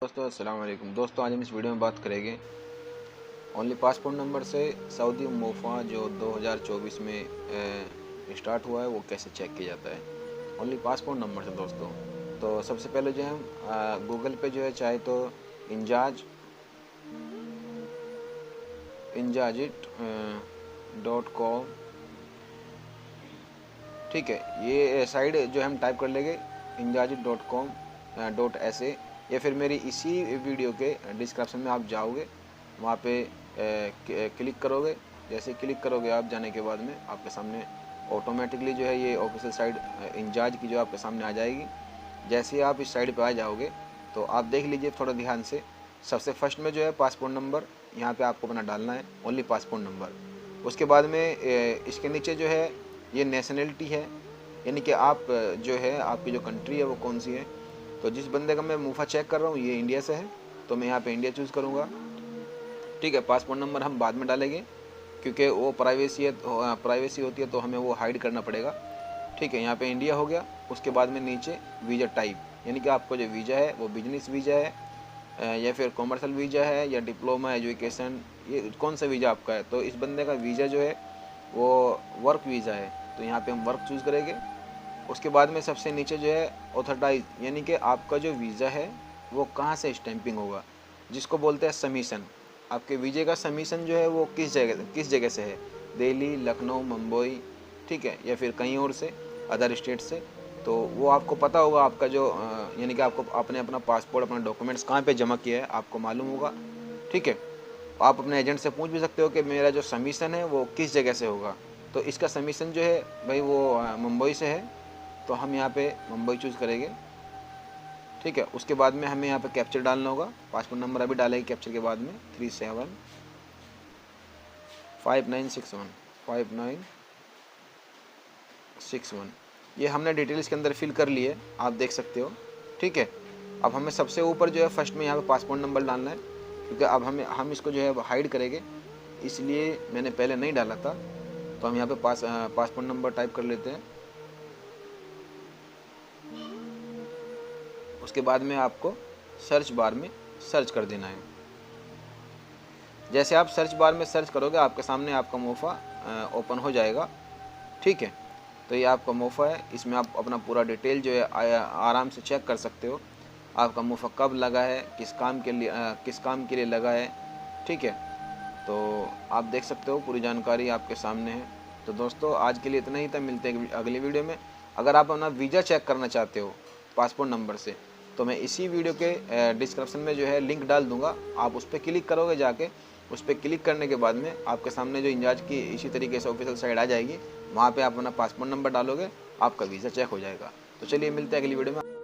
दोस्तों अस्सलाम वालेकुम। दोस्तों आज हम इस वीडियो में बात करेंगे ओनली पासपोर्ट नंबर से सऊदी मोफा जो 2024 में स्टार्ट हुआ है वो कैसे चेक किया जाता है ओनली पासपोर्ट नंबर से। दोस्तों तो सबसे पहले जो है हम गूगल पे जो है चाहे तो इंजाजिट.com, ठीक है, ये साइट जो हम टाइप कर लेंगे injazit.com.sa या फिर मेरी इसी वीडियो के डिस्क्रिप्शन में आप जाओगे, वहाँ पे क्लिक करोगे। जैसे क्लिक करोगे आप, जाने के बाद में आपके सामने ऑटोमेटिकली जो है ये ऑफिशियल साइट इंजाज की जो आपके सामने आ जाएगी। जैसे ही आप इस साइड पे आ जाओगे तो आप देख लीजिए थोड़ा ध्यान से, सबसे फर्स्ट में जो है पासपोर्ट नंबर यहाँ पे आपको अपना डालना है, ओनली पासपोर्ट नंबर। उसके बाद में इसके नीचे जो है ये नेशनलिटी है, यानी कि आप जो है आपकी जो कंट्री है वो कौन सी है। तो जिस बंदे का मैं मुफा चेक कर रहा हूँ ये इंडिया से है, तो मैं यहाँ पे इंडिया चूज़ करूँगा। ठीक है, पासपोर्ट नंबर हम बाद में डालेंगे क्योंकि वो प्राइवेसी होती है तो हमें वो हाइड करना पड़ेगा। ठीक है, यहाँ पे इंडिया हो गया। उसके बाद में नीचे वीज़ा टाइप, यानी कि आपको जो वीज़ा है वो बिजनेस वीज़ा है या फिर कॉमर्शियल वीज़ा है या डिप्लोमा एजुकेशन, ये कौन सा वीज़ा आपका है। तो इस बंदे का वीज़ा जो है वो वर्क वीज़ा है, तो यहाँ पे हम वर्क चूज़ करेंगे। उसके बाद में सबसे नीचे जो है ऑथराइज, यानी कि आपका जो वीज़ा है वो कहाँ से स्टैंपिंग होगा, जिसको बोलते हैं सबमिशन। आपके वीज़े का सबमिशन जो है वो किस जगह से है, दिल्ली, लखनऊ, मुंबई, ठीक है, या फिर कहीं और से, अदर स्टेट से। तो वो आपको पता होगा, आपका जो यानी कि आपको आपने अपना पासपोर्ट, अपना डॉक्यूमेंट्स कहाँ पे जमा किया है आपको मालूम होगा। ठीक है, आप अपने एजेंट से पूछ भी सकते हो कि मेरा जो सबमिशन है वो किस जगह से होगा। तो इसका सबमिशन जो है भाई वो मुंबई से है, तो हम यहाँ पे मुंबई चूज़ करेंगे। ठीक है, उसके बाद में हमें यहाँ पे कैप्चर डालना होगा। पासपोर्ट नंबर अभी डालेंगे कैप्चर के बाद में 375961 ये हमने डिटेल्स के अंदर फिल कर लिए, आप देख सकते हो। ठीक है, अब हमें सबसे ऊपर जो है फर्स्ट में यहाँ पे पासपोर्ट नंबर डालना है, क्योंकि अब हम इसको जो है हाइड करेंगे, इसलिए मैंने पहले नहीं डाला था। तो हम यहाँ पे पासपोर्ट नंबर टाइप कर लेते हैं। उसके बाद में आपको सर्च बार में सर्च कर देना है। जैसे आप सर्च बार में सर्च करोगे आपके सामने आपका मोफा ओपन हो जाएगा। ठीक है, तो ये आपका मोफा है, इसमें आप अपना पूरा डिटेल जो है आराम से चेक कर सकते हो। आपका मोफा कब लगा है, किस काम के लिए लगा है। ठीक है, तो आप देख सकते हो पूरी जानकारी आपके सामने है। तो दोस्तों आज के लिए इतना ही था, मिलते हैं अगली वीडियो में। अगर आप अपना वीज़ा चेक करना चाहते हो पासपोर्ट नंबर से, तो मैं इसी वीडियो के डिस्क्रिप्शन में जो है लिंक डाल दूंगा, आप उस पर क्लिक करोगे। जाके उस पर क्लिक करने के बाद में आपके सामने जो इंजाज की इसी तरीके से ऑफिशियल साइट आ जाएगी, वहाँ पे आप अपना पासपोर्ट नंबर डालोगे, आपका वीज़ा चेक हो जाएगा। तो चलिए मिलते हैं अगली वीडियो में।